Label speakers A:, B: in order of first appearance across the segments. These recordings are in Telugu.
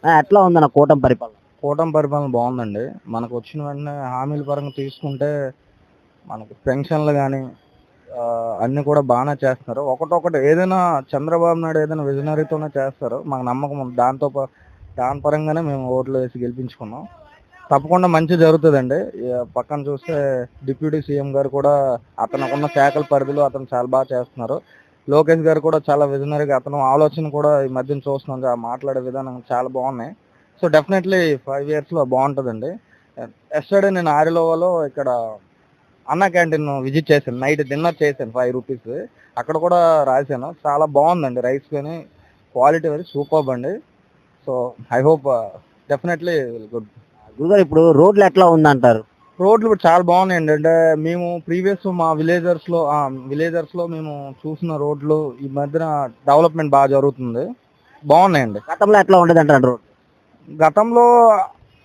A: ఎట్లా ఉందన్న కూటమి పరిపాలన?
B: కూటమి పరిపాలన బాగుందండి. మనకు వచ్చిన వెంటనే హామీల పరంగా తీసుకుంటే మనకి పెన్షన్లు కానీ అన్నీ కూడా బాగానే చేస్తున్నారు. ఒకటొకటి ఏదైనా చంద్రబాబు నాయుడు ఏదైనా విజనరీతోనే చేస్తారు, మాకు నమ్మకం ఉంది. దాని పరంగానే మేము ఓట్లు వేసి గెలిపించుకున్నాం. తప్పకుండా మంచి జరుగుతుందండి. పక్కన చూస్తే డిప్యూటీ సీఎం గారు కూడా అతనుకున్న శాఖల పరిధిలో అతను చాలా బాగా చేస్తున్నారు. లోకేష్ గారు కూడా చాలా విజనరీగా అతను ఆలోచన కూడా ఈ మధ్యన చూస్తున్నాం, మాట్లాడే విధానం చాలా బాగున్నాయి. సో డెఫినెట్లీ 5 yearsలో బాగుంటుందండి. ఎస్టర్డే నేను ఆరిలోవాలో ఇక్కడ అన్న క్యాంటీన్ విజిట్ చేశాను, నైట్ డిన్నర్ చేశాను 5 రూపీస్. అక్కడ కూడా రాశాను, చాలా బాగుందండి. రైస్ కానీ క్వాలిటీ వెరీ సూపర్బ్ అండి. So I hope definitely good.
A: గురుగారు ఇప్పుడు రోడ్లు ఎట్లా ఉందంటారు?
B: రోడ్లు ఇప్పుడు చాలా బాగున్నాయండి. అంటే మేము ప్రీవియస్ మా విలేజర్స్ లో మేము చూసిన రోడ్లు ఈ మధ్యన డెవలప్మెంట్ బాగా జరుగుతుంది, బాగున్నాయండి.
A: గతంలో ఎట్లా ఉండేది అంటారు రోడ్?
B: గతంలో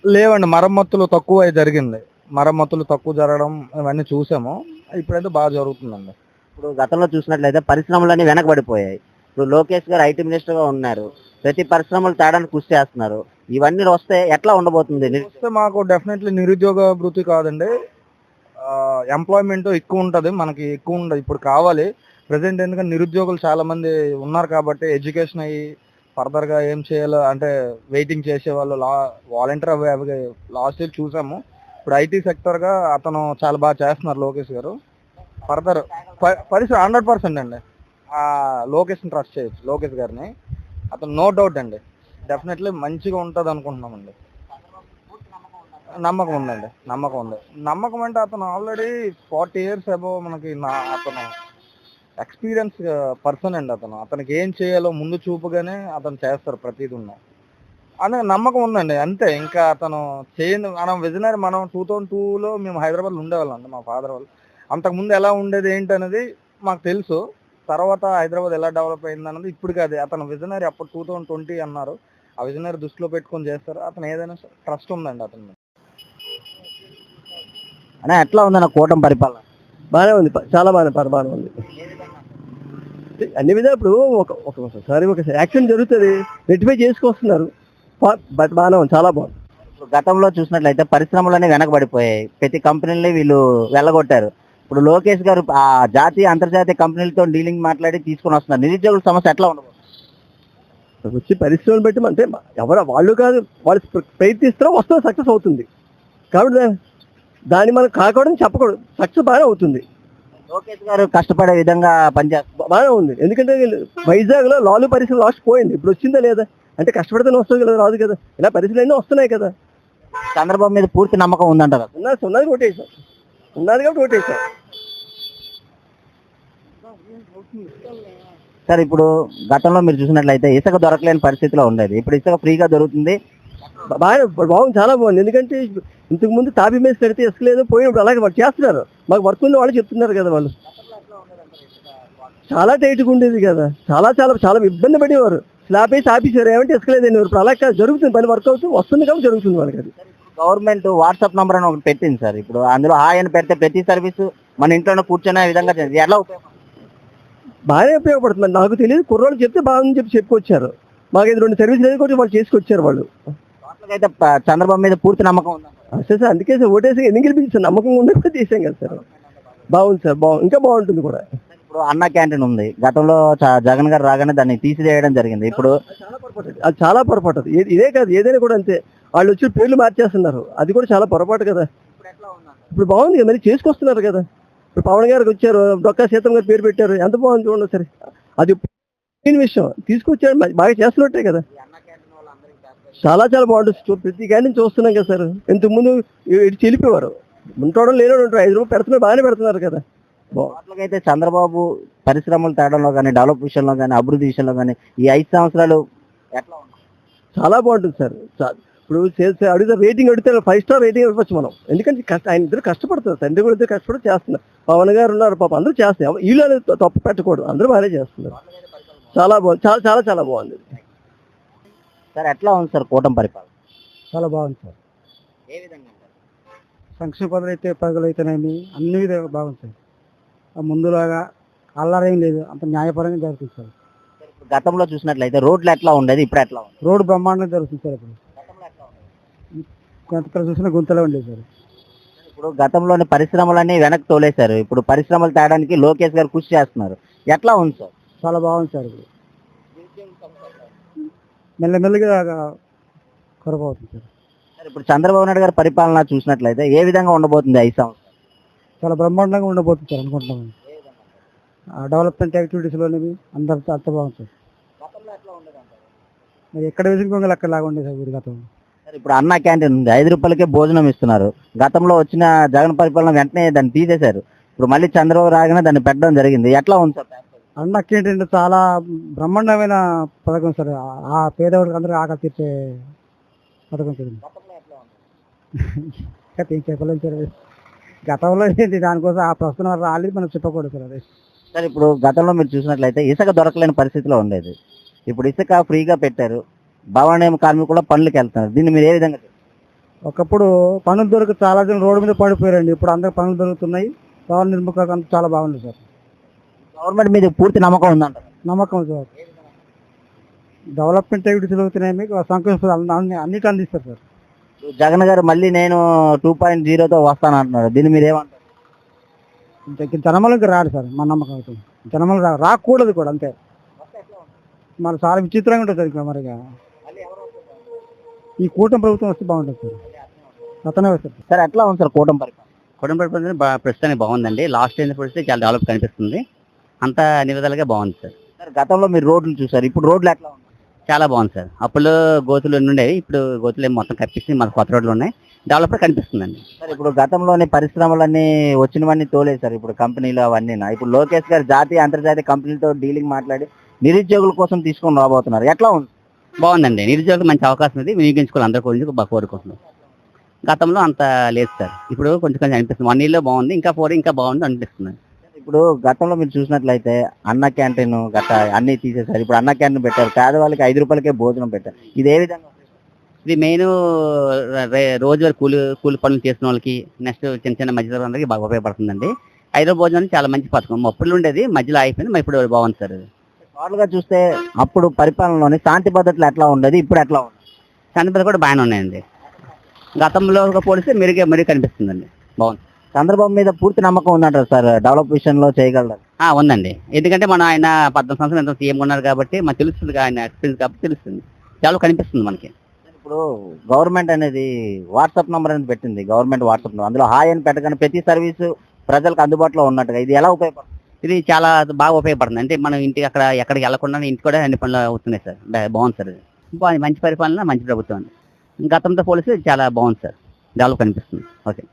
B: లేవండి, మరమ్మతులు తక్కువ జరిగింది. మరమ్మతులు తక్కువ జరగడం ఇవన్నీ చూసాము. ఇప్పుడైతే బాగా జరుగుతుందండి.
A: ఇప్పుడు గతంలో చూసినట్లయితే పరిశ్రమలన్నీ వెనకబడిపోయాయి. ఇప్పుడు లోకేష్ గారు ఐటీ మినిస్టర్ గా ఉన్నారు, ప్రతి పరిశ్రమలు తేడానికి కృషి చేస్తున్నారు. ఇవన్నీ వస్తే ఎట్లా ఉండబోతుంది?
B: వస్తే మాకు డెఫినెట్లీ నిరుద్యోగ భృతి కాదండి, ఎంప్లాయ్మెంట్ ఎక్కువ ఉంటుంది, మనకి ఎక్కువ ఉండదు ఇప్పుడు కావాలి ప్రజెంట్. ఎందుకంటే నిరుద్యోగులు చాలా మంది ఉన్నారు కాబట్టి ఎడ్యుకేషన్ అయ్యి ఫర్దర్గా ఏం చేయాలో అంటే వెయిటింగ్ చేసే వాళ్ళు వాలంటీర్ అవి లాస్ట్ ఇయర్ చూసాము. ఇప్పుడు ఐటీ సెక్టర్గా అతను చాలా బాగా చేస్తున్నారు లోకేష్ గారు. ఫర్దర్ పరిస్థితి 100% అండి. లోకేష్ని ట్రస్ట్ చేయొచ్చు, లోకేష్ గారిని. అతను నో డౌట్ అండి, డెఫినెట్లీ మంచిగా ఉంటుంది అనుకుంటున్నామండి. నమ్మకం ఉందండి, నమ్మకం ఉంది. నమ్మకం అంటే అతను ఆల్రెడీ 40 years అబౌవ్ మనకి అతను ఎక్స్పీరియన్స్ పర్సన్ అండి. అతనికి ఏం చేయాలో ముందు చూపుగానే అతను చేస్తారు ప్రతిదీ ఉన్న అనే నమ్మకం ఉందండి, అంతే. ఇంకా అతను చేయని మనం విజనరీ. మనం 2002లో మేము హైదరాబాద్లో ఉండేవాళ్ళం అండి, మా ఫాదర్ వాళ్ళు. అంతకుముందు ఎలా ఉండేది ఏంటి అనేది మాకు తెలుసు. తర్వాత హైదరాబాద్ ఎలా డెవలప్ అయింది అన్నది ఇప్పుడు కాదు, అతను విజనరీ అప్పుడు 2020 అన్నారు. ఆ విజనరీ దృష్టిలో పెట్టుకొని చేస్తారు. అతను ఏదైనా ట్రస్ట్ ఉందండి అతను.
A: అనే ఎట్లా ఉందన్న కూటమి పరిపాలన?
C: బాగానే ఉంది, చాలా బాగానే ఉంది. అన్ని విధాలు ఇప్పుడు ఒకసారి యాక్సిడెంట్ జరుగుతుంది, రెక్టిఫై చేసుకొస్తున్నారు. బట్ బాగానే ఉంది, చాలా బాగుంది.
A: ఇప్పుడు గతంలో చూసినట్లయితే పరిశ్రమలన్నీ వెనకబడిపోయాయి, ప్రతి కంపెనీలని వీళ్ళు వెళ్ళగొట్టారు. ఇప్పుడు లోకేష్ గారు ఆ జాతీయ అంతర్జాతీయ కంపెనీలతో డీలింగ్ మాట్లాడి తీసుకొని వస్తున్నారు. నిరుద్యోగుల సమస్య ఎట్లా ఉండదు?
C: వచ్చి పరిశ్రమలు బట్టి అంటే ఎవరు వాళ్ళు కాదు, వాళ్ళు ప్రయత్నిస్తారో వస్తుంది, సక్సెస్ అవుతుంది. కాబట్టి దాన్ని మనం కాకూడదని చెప్పకూడదు, సక్సెస్ బాగానే అవుతుంది.
A: లోకేష్ గారు కష్టపడే విధంగా పనిచేస్తారు,
C: బాగానే ఉంది. ఎందుకంటే వైజాగ్లో లాలు పరిశ్రమ లాస్ట్ పోయింది, ఇప్పుడు వచ్చిందా లేదా అంటే కష్టపడితేనే వస్తుంది కదా, రాదు కదా. ఇలా పరిశ్రమలు అన్నీ వస్తున్నాయి కదా.
A: చంద్రబాబు మీద పూర్తి నమ్మకం ఉందంటారు?
C: ఉన్నది ఓటేసాం, ఉన్నది కాబట్టి ఓటేసాం.
A: సార్ ఇప్పుడు గతంలో మీరు చూసినట్లయితే ఇసుక దొరకలేని పరిస్థితిలో ఉండేది, ఇప్పుడు ఇసుక ఫ్రీగా దొరుకుతుంది.
C: బాగుంది, చాలా బాగుంది. ఎందుకంటే ఇంతకు ముందు తాపి మీద పెడితే ఇసుక లేదు, పోయినప్పుడు అలాగే వాళ్ళు చేస్తున్నారు. మాకు వర్క్ ఉంది వాళ్ళు చెప్తున్నారు కదా. వాళ్ళు చాలా టైట్గా ఉండేది కదా, చాలా చాలా చాలా ఇబ్బంది పడేవారు. స్లాబ్ వేసి ఆపేసారు, ఏమంటే ఇసుక లేదని. ఇప్పుడు అలా కాదు, జరుగుతుంది, పని వర్క్ అవుతుంది, వస్తుంది కాబట్టి జరుగుతుంది వాళ్ళకి. అది
A: గవర్నమెంట్ వాట్సాప్ నంబర్ అని ఒకటి పెట్టింది సార్. ఇప్పుడు అందులో హాయ్ అని పెడితే ప్రతి సర్వీస్ మన ఇంట్లోనే కూర్చొనే విధంగా ఎలా
C: బాగానే ఉపయోగపడుతుంది. నాకు తెలియదు, కుర్రోళ్ళు చెప్తే బాగుందని చెప్పుకొచ్చారు. మాకు ఇది 2 సర్వీసులు ఏది కొంచెం వాళ్ళు చేసుకొచ్చారు వాళ్ళు.
A: అయితే చంద్రబాబు మీద పూర్తి నమ్మకం ఉంది
C: సార్. అందుకే సార్ ఓటేసి ఎందుకు గెలిపించారు, నమ్మకం ఉండే కూడా చేసాం కదా సార్. బాగుంది సార్, ఇంకా బాగుంటుంది కూడా.
A: ఇప్పుడు అన్న క్యాంటీన్ ఉంది, గతంలో జగన్ గారు రాగానే దాన్ని తీసివేయడం జరిగింది. ఇప్పుడు
C: అది చాలా పొరపాటు. ఇదే కాదు, ఏదైనా కూడా అంతే. వాళ్ళు వచ్చి పేర్లు మార్చేస్తున్నారు, అది కూడా చాలా పొరపాటు కదా. ఇప్పుడు బాగుంది కదా, మరి చేసుకొస్తున్నారు కదా. ఇప్పుడు పవన్ గారికి వచ్చారు, డొక్కా సీతం గారు పేరు పెట్టారు, ఎంత బాగుంది చూడండి సరే. అది విషయం తీసుకొచ్చాడు, బాగా చేస్తున్నట్టే కదా. చాలా చాలా బాగుంటుంది. ప్రతి క్యాంటీన్ చూస్తున్నాం కదా సార్. ఇంతకుముందు ఇటు చెల్లిపోయారు, ఉంటాడు లేనోడు ఉంటారు, 5 రూపాయలు పెడుతున్నారు, బాగానే పెడుతున్నారు కదా.
A: అయితే చంద్రబాబు పరిశ్రమలు తేడంలో కానీ, డెవలప్ విషయంలో కానీ, అభివృద్ధి విషయంలో కానీ ఈ 5 సంవత్సరాలు ఎట్లా ఉన్నాయి?
C: చాలా బాగుంటుంది సార్. ఇప్పుడు అడిగితే రేటింగ్ అడిగితే 5 స్టార్ రేటింగ్ ఇవ్వచ్చు మనం. ఎందుకంటే ఆయన ఇద్దరు కష్టపడతారు, తండ్రి కూడా ఇద్దరు కష్టపడి చేస్తున్నారు. పవన్ గారు ఉన్నారు, పాప అందరూ చేస్తున్నారు, వీళ్ళు అనేది తప్పు పెట్టకూడదు, అందరూ బాగానే చేస్తున్నారు. చాలా బాగుంది, చాలా చాలా చాలా బాగుంది
A: సార్. ఎట్లా ఉంది సార్ కూటమి పరిపాలన?
C: చాలా బాగుంది సార్.
A: ఏ విధంగా
C: సంక్షేమ పదవులు అయితే పదవులు అయితేనేమి అన్ని విధాలుగా బాగుంది సార్. ముందులాగా అల్లారేం లేదు, అంత న్యాయపరంగా జరుగుతుంది సార్.
A: గతంలో చూసినట్లయితే రోడ్లు ఎట్లా ఉండేది, ఇప్పుడు ఎట్లా ఉంది?
C: రోడ్డు బ్రహ్మాండంగా జరుగుతుంది సార్. ఇప్పుడు ఎక్కడ చూసినా గుంతలే ఉండేది సార్.
A: ఇప్పుడు గతంలోని పరిశ్రమలన్నీ వెనక్కి తోలేశారు. ఇప్పుడు పరిశ్రమలు తేడానికి లోకేష్ గారు కృషి చేస్తున్నారు. ఎట్లా ఉంది సార్?
C: చాలా బాగుంది సార్. ఇప్పుడు మెల్లమెల్లగా కొరవ అవుతుంది సార్.
A: సార్, ఇప్పుడు చంద్రబాబు నాయుడు గారి పరిపాలన చూసినట్లయితే ఏ విధంగా ఉండబోతుంది 5 సంవత్సరాలు?
C: చాలా బ్రహ్మాండంగా ఉండబోతుంది సార్ అనుకుంటున్నాం. డెవలప్మెంట్ యాక్టివిటీస్లోనేవి అందరితో అంత బాగుంది సార్. మరి ఎక్కడ వేసుకొని అక్కడ లాగా ఉండేది సార్ గతం.
A: సార్, ఇప్పుడు అన్న క్యాంటీన్ ఉంది, 5 రూపాయలకే భోజనం ఇస్తున్నారు. గతంలో వచ్చిన జగన్ పరిపాలన వెంటనే దాన్ని తీసేశారు. ఇప్పుడు మళ్ళీ చంద్రబాబు రాగానే దాన్ని పెట్టడం జరిగింది. ఎట్లా ఉంది సార్?
C: అన్నకి ఏంటంటే చాలా బ్రహ్మాండమైన పథకం సార్. ఆ పేదవాడికి అందరూ ఆకలి తీర్చే పథకం సార్. ఇంకా ఏం చెప్పలేము సార్. గతంలో ఏంటి దానికోసం ఆ ప్రస్తుతం రాలేదు మనం చెప్పకూడదు సార్. అదే
A: సార్, ఇప్పుడు గతంలో మీరు చూసినట్లయితే ఇసుక దొరకలేని పరిస్థితిలో ఉండేది. ఇప్పుడు ఇసుక ఫ్రీగా పెట్టారు. భవన కార్మికులు పనులకు వెళ్తున్నారు. దీన్ని మీరు ఏ విధంగా చూస్తారు?
C: ఒకప్పుడు పనులు దొరికి చాలా జనం రోడ్డు మీద పడిపోయారండి. ఇప్పుడు అందరికి పనులు దొరుకుతున్నాయి. భవన నిర్మాణం చాలా బాగుంది సార్.
A: గవర్నమెంట్ మీద పూర్తి నమ్మకం ఉందంటారు?
C: నమ్మకం సార్. డెవలప్మెంట్ యాక్టివిటీస్ అవుతున్నాయి. మీకు సంక్షేమ అన్నిటి అందిస్తారు సార్.
A: జగన్ గారు మళ్ళీ నేను 2.0తో వస్తాను అంటున్నారు. దీన్ని మీరు ఏమంటారు?
C: జనమలు ఇంకా రాడు సార్. మన నమ్మకం అవుతుంది. జనమలు రాకూడదు కూడా అంతే. మరి చాలా విచిత్రంగా ఉంటుంది సార్. ఇంకా మరిగా ఈ కూటమి ప్రభుత్వం వస్తే బాగుంటుంది సార్. అతనే వస్తారు
A: సార్. ఎట్లా ఉంది సార్ కూటమి పరిపాలన?
D: కుటుంబ పరిపాలన ప్రస్తుతానికి బాగుందండి. లాస్ట్ టైం పరిస్థితి చాలా డెవలప్ కనిపిస్తుంది. అంతా అన్ని విధాలుగా బాగుంది సార్.
A: సార్, గతంలో మీరు రోడ్లు చూసారు. ఇప్పుడు రోడ్లు ఎట్లా ఉన్నాయి?
D: చాలా బాగుంది సార్. అప్పుడు గోతులు ఉండేవి, ఇప్పుడు గోతులు ఏమి మొత్తం కప్పిస్తే మన కొత్త రోడ్లు ఉన్నాయి. డెవలప్ కనిపిస్తుందండి.
A: సార్, ఇప్పుడు గతంలోని పరిశ్రమలన్నీ వచ్చినవన్నీ తోలేశారు. ఇప్పుడు కంపెనీలు అవన్నీ. ఇప్పుడు లోకేష్ గారు జాతీయ అంతర్జాతీయ కంపెనీలతో డీలింగ్ మాట్లాడి నిరుద్యోగుల కోసం తీసుకొని రాబోతున్నారు. ఎట్లా ఉంది?
D: బాగుందండి. నిరుద్యోగులకు మంచి అవకాశం ఇది వినియోగించుకోవాలి. అందరి గురించి బాగా కోరుకుంటున్నాం. గతంలో అంత లేదు సార్. ఇప్పుడు కొంచెం కొంచెం అనిపిస్తుంది. 1 yearలో బాగుంది, ఇంకా 4 ఇంకా బాగుంది అనిపిస్తుంది.
A: ఇప్పుడు గతంలో మీరు చూసినట్లయితే అన్న క్యాంటీన్ గట్ట అన్ని తీసేశారు. ఇప్పుడు అన్న క్యాంటీన్ పెట్టారు. పేదవాళ్ళకి 5 రూపాయలకే భోజనం పెట్టారు. ఇది ఏ విధంగా?
D: ఇది మెయిన్ రోజువారీ కూలి పనులు చేసిన వాళ్ళకి, నెక్స్ట్ చిన్న చిన్న మధ్యతరగతి అందరికీ బాగా ఉపయోగపడుతుందండి. 5 రోజులు చాలా మంచి పథకం. అప్పుడు ఉండేది, మధ్యలో అయిపోయింది, మరి ఇప్పుడు బాగుంది సార్.
A: టోటల్గా చూస్తే అప్పుడు పరిపాలనలోని శాంతి భద్రతలు ఎట్లా ఉండేది, ఇప్పుడు ఎట్లా ఉంది?
D: శాంతి భద్రతలు కూడా బాగానే ఉన్నాయండి. గతంలో పోలిస్తే మెరుగు కనిపిస్తుందండి. బాగుంది.
A: చంద్రబాబు మీద పూర్తి నమ్మకం ఉందంటారు సార్? డెవలప్ విషయంలో చేయగలరు?
D: ఉందండి. ఎందుకంటే మనం ఆయన 14 సంవత్సరాలు ఎంత సీఎం ఉన్నారు కాబట్టి మనకు తెలుస్తుంది. ఆయన ఎక్స్పీరియన్స్ కాబట్టి తెలుస్తుంది. చాలా కనిపిస్తుంది మనకి.
A: ఇప్పుడు గవర్నమెంట్ అనేది వాట్సాప్ నంబర్ అనేది పెట్టింది. గవర్నమెంట్ వాట్సాప్ నంబర్, అందులో హాయ్ అని పెట్టగానే ప్రతి సర్వీసు ప్రజలకు అందుబాటులో ఉన్నట్టుగా ఇది ఎలా ఉపయోగపడుతుంది?
D: ఇది చాలా బాగా ఉపయోగపడుతుంది. అంటే మనం ఇంటికి ఎక్కడికి వెళ్లకుండా ఇంటికి కూడా అన్ని పనులు అవుతున్నాయి సార్. బాగుంది సార్. ఇది మంచి పరిపాలన, మంచి ప్రభుత్వం. గతంతో పోలిస్తే చాలా బాగుంది సార్. డెవలప్ కనిపిస్తుంది. ఓకే.